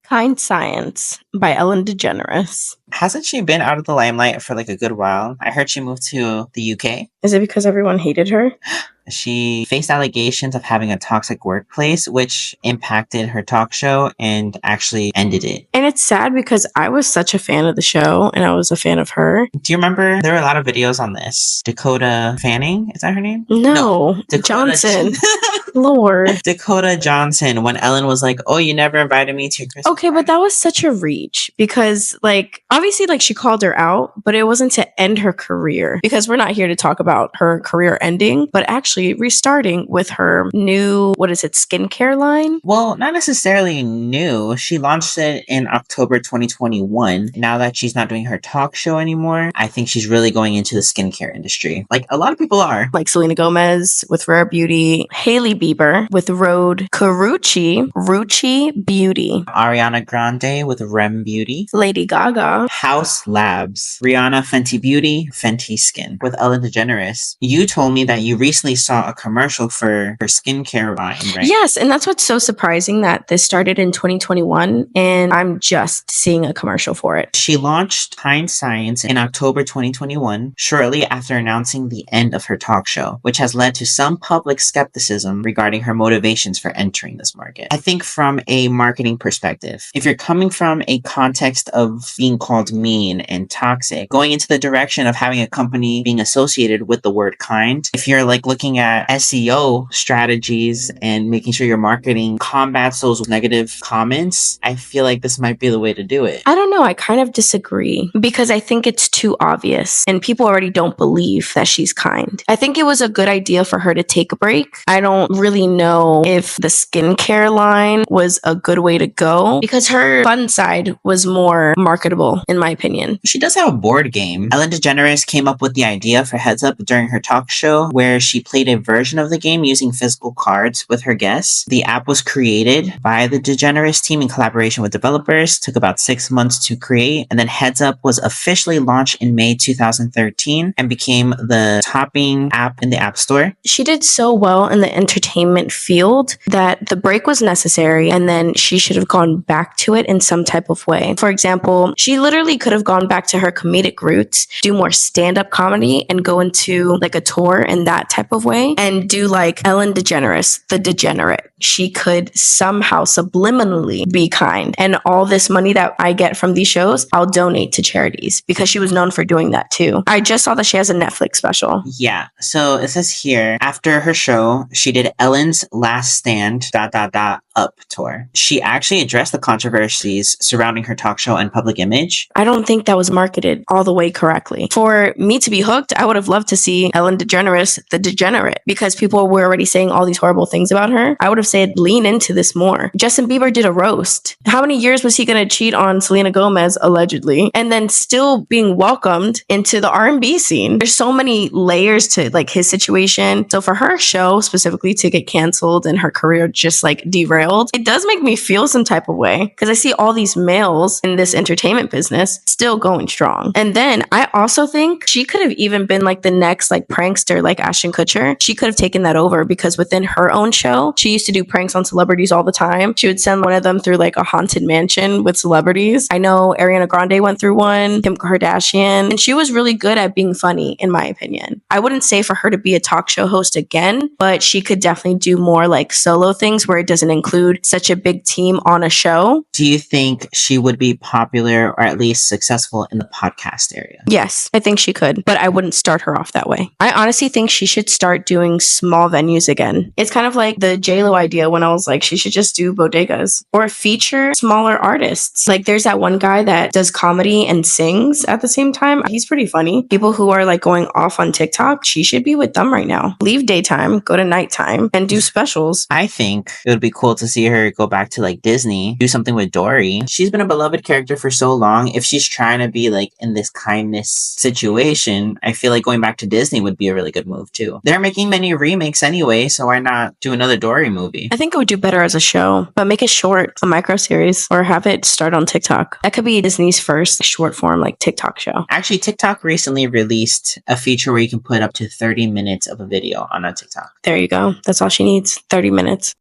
Kind Science by Ellen Degeneres. Hasn't she been out of the limelight for like a good while? I heard she moved to the UK. Is it because everyone hated her? She faced allegations of having a toxic workplace, which impacted her talk show and actually ended it. And it's sad because I was such a fan of the show and I was a fan of her. Do you remember? There were a lot of videos on this. Dakota Fanning? Is that her name? No, Dakota Johnson. Lord. Dakota Johnson, when Ellen was like, oh, you never invited me to your Christmas Okay, but that was such a reach because, like, obviously, like, she called her out, but it wasn't to end her career because we're not here to talk about her career ending, but actually restarting with her new, skincare line? Well, not necessarily new. She launched it in October 2021. Now that she's not doing her talk show anymore, I think she's really going into the skincare industry. Like a lot of people are. Like Selena Gomez with Rare Beauty, Hailey Bieber with Rode Rucci Beauty, Ariana Grande with Rem Beauty, Lady Gaga, House Labs, Rihanna Fenty Beauty, Fenty Skin with Ellen DeGeneres. You told me that you recently saw a commercial for her skincare line, right? Yes, and that's what's so surprising that this started in 2021 and I'm just seeing a commercial for it. She launched Kind Science in October 2021, shortly after announcing the end of her talk show, which has led to some public skepticism regarding her motivations for entering this market. I think from a marketing perspective, if you're coming from a context of being called mean and toxic, going into the direction of having a company being associated with the word kind, if you're like looking at SEO strategies and making sure your marketing combats those negative comments, I feel like this might be the way to do it. I don't know. I kind of disagree because I think it's too obvious and people already don't believe that she's kind. I think it was a good idea for her to take a break. I don't really know if the skincare line was a good way to go because her fun side was more marketable, in my opinion. She does have a board game. Ellen DeGeneres came up with the idea for Heads Up during her talk show where she played a version of the game using physical cards with her guests. The app was created by the DeGeneres team in collaboration with developers, took about 6 months to create, and then Heads Up was officially launched in May 2013 and became the topping app in the App Store. She did so well in the entertainment field that the break was necessary and then she should have gone back to it in some type of way. For example, she literally could have gone back to her comedic roots, do more stand-up comedy and go into like a tour in that type of way and do like Ellen DeGeneres, the degenerate. She could somehow subliminally be kind. And all this money that I get from these shows, I'll donate to charities because she was known for doing that too. I just saw that she has a Netflix special. Yeah. So it says here, after her show, she did Ellen's Last Stand, Up tour. She actually addressed the controversies surrounding her talk show and public image. I don't think that was marketed all the way correctly. For me to be hooked, I would have loved to see Ellen DeGeneres, the degenerate, because people were already saying all these horrible things about her. I would have said, lean into this more. Justin Bieber did a roast. How many years was he going to cheat on Selena Gomez, allegedly, and then still being welcomed into the R&B scene? There's so many layers to like his situation. So for her show specifically to get canceled and her career just like derailed, it does make me feel some type of way because I see all these males in this entertainment business still going strong. And then I also think she could have even been like the next like prankster like Ashton Kutcher. She could have taken that over because within her own show, she used to do pranks on celebrities all the time. She would send one of them through like a haunted mansion with celebrities. I know Ariana Grande went through one, Kim Kardashian, and she was really good at being funny in my opinion. I wouldn't say for her to be a talk show host again, but she could definitely do more like solo things where it doesn't include such a big team on a show. Do you think she would be popular or at least successful in the podcast area? Yes, I think she could, but I wouldn't start her off that way. I honestly think she should start doing small venues again. It's kind of like the JLo idea when I was like, she should just do bodegas or feature smaller artists. Like there's that one guy that does comedy and sings at the same time. He's pretty funny. People who are like going off on TikTok, she should be with them right now. Leave daytime, go to nighttime and do specials. I think it would be cool to see her go back to like Disney, do something with Dory. She's been a beloved character for so long. If she's trying to be like in this kindness situation, I feel like going back to Disney would be a really good move too. They're making many remakes anyway, so why not do another Dory movie? I think it would do better as a show, but make it short, a micro series, or have it start on TikTok. That could be Disney's first short form like TikTok show. Actually, TikTok recently released a feature where you can put up to 30 minutes of a video on a TikTok. There you go. That's all she needs, 30 minutes.